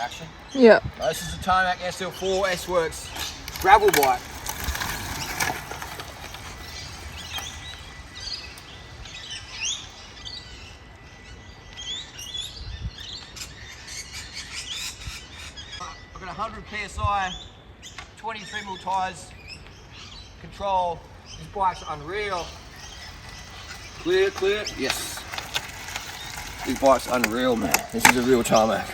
action. Yeah. This is the Tarmac SL4 S-Works gravel bike. I've got 100 PSI, 23mm tyres, control. This bike's unreal. Clear, clear, yes. This bike's unreal, man. This is a real Tarmac.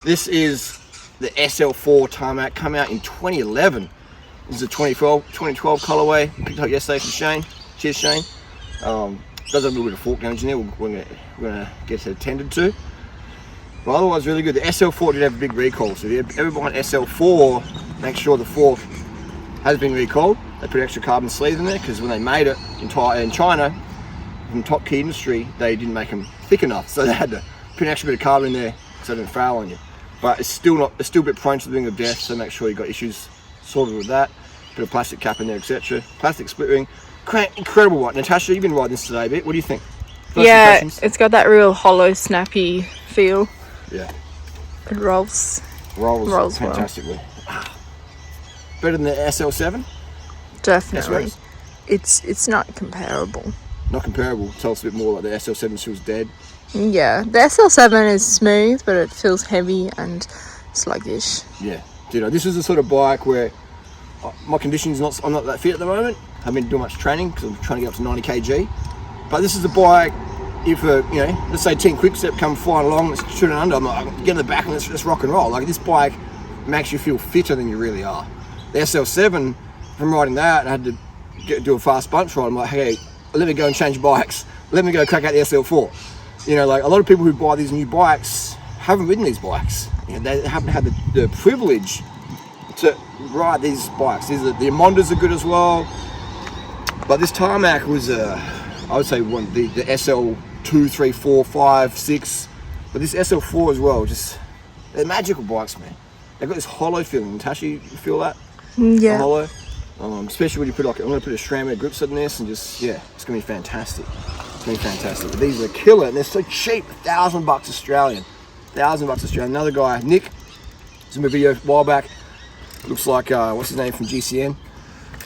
This is the SL4 Tarmac, come out in 2011. This is a 2012 colorway. Picked up yesterday from Shane. Cheers, Shane. Does have a little bit of fork damage in there. We're gonna get it attended to. But otherwise, really good. The SL4 did have a big recall, so if you ever buy an SL4, make sure the fork has been recalled. They put extra carbon sleeves in there because when they made it in China, from top key industry, they didn't make them thick enough, so they had to put an extra bit of carbon in there so it didn't fail on you. But it's still a bit prone to the ring of death, so make sure you got issues sorted with that. Put a plastic cap in there, etc. Plastic split ring, incredible bike. Natasha, you've been riding this today a bit. What do you think? First impressions? It's got that real hollow, snappy feel. Yeah. It rolls fantastically. Well. Better than the SL7? Definitely. It's not comparable. Not comparable. Tell us a bit more. Like the SL7 feels dead. Yeah, the SL7 is smooth, but it feels heavy and sluggish. Yeah. You know, this is the sort of bike where my condition's I'm not that fit at the moment. I haven't been doing much training because I'm trying to get up to 90 kg. But this is the bike. If let's say 10 quick step come flying along, let's shoot it under, I'm like, get in the back and let's rock and roll. Like, this bike makes you feel fitter than you really are. The SL7, from riding that, I had to do a fast bunch ride. I'm like, hey, let me go and change bikes. Let me go crack out the SL4. You know, like a lot of people who buy these new bikes haven't ridden these bikes. You know, they haven't had the privilege to ride these bikes. The Amondas are good as well, but this Tarmac was I would say the SL2, 3, 4, 5, 6, but this SL4 as well. They're magical bikes, man. They've got this hollow feeling. Natasha, you feel that? Yeah. The hollow. Especially when you put I'm going to put a SRAM grip set in this and it's going to be fantastic. It's going to be fantastic. But these are killer and they're so cheap. $1,000 Australian. $1,000 Australian. Another guy, Nick, was in my video a while back. Looks like, what's his name from GCN?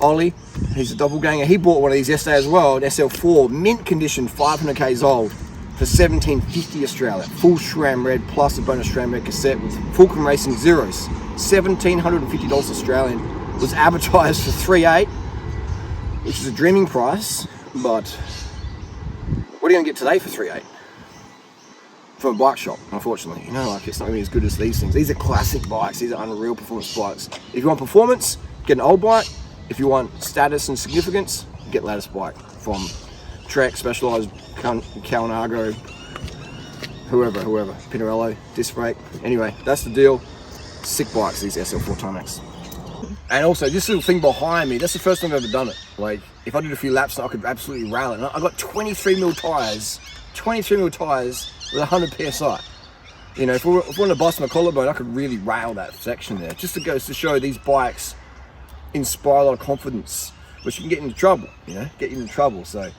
Ollie. He's a doppelganger. He bought one of these yesterday as well, an SL4, mint condition, 500 k's old, for $1,750 Australia. Full SRAM red plus a bonus SRAM red cassette with Fulcrum Racing Zeros. $1,750 Australian. Was advertised for $3,800, which is a dreaming price, but what are you going to get today for $3,800? From a bike shop, unfortunately. You know, like, it's not going to be as good as these things. These are classic bikes. These are unreal performance bikes. If you want performance, get an old bike. If you want status and significance, get latest bike from Trek, Specialized, Calnago, whoever, Pinarello, disc brake. Anyway, that's the deal. Sick bikes, these SL4 Tarmacs. And also, this little thing behind me, that's the first time I've ever done it. Like, if I did a few laps, I could absolutely rail it. And I got 23mm tyres with 100 PSI. You know, if I wanted to bust my collarbone, I could really rail that section there. Just goes to show these bikes inspire a lot of confidence, which can get into trouble, get you into trouble. So,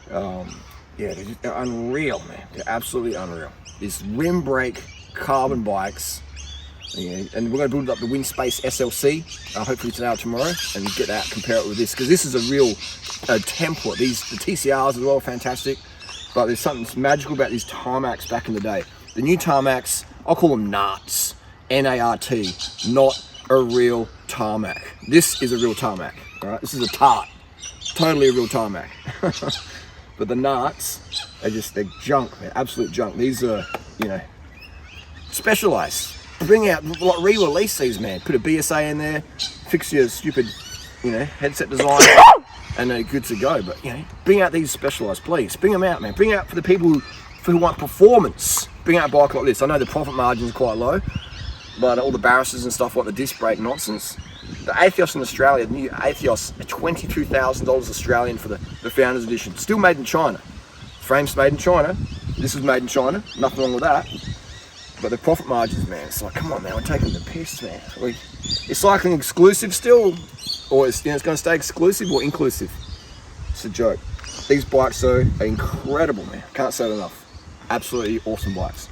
they're unreal, man. They're absolutely unreal. These rim brake carbon bikes. Yeah, and we're going to build up the Windspace SLC, hopefully today or tomorrow, and get that, compare it with this, because this is a real template. The TCRs as well are fantastic, but there's something magical about these Tarmacs back in the day. The new Tarmacs, I'll call them NARTs, N-A-R-T, not a real Tarmac. This is a real Tarmac, all right? This is a tart, totally a real Tarmac. But the NARTs, they're junk, man, absolute junk. These are, specialized. Bring out, re-release these, man. Put a BSA in there, fix your stupid, headset design, and they're good to go. But, bring out these specialized, please. Bring them out, man. Bring out for the people who want performance. Bring out a bike like this. I know the profit margin is quite low, but all the barristers and stuff like the disc brake nonsense. The Atheos in Australia, the new Atheos, are $22,000 Australian for the Founders Edition. Still made in China. Frames made in China. This was made in China. Nothing wrong with that. But the profit margins, man, it's like, come on, man, we're taking the piss, man. Is cycling exclusive still? Or it's going to stay exclusive or inclusive? It's a joke. These bikes, though, are incredible, man. Can't say it enough. Absolutely awesome bikes.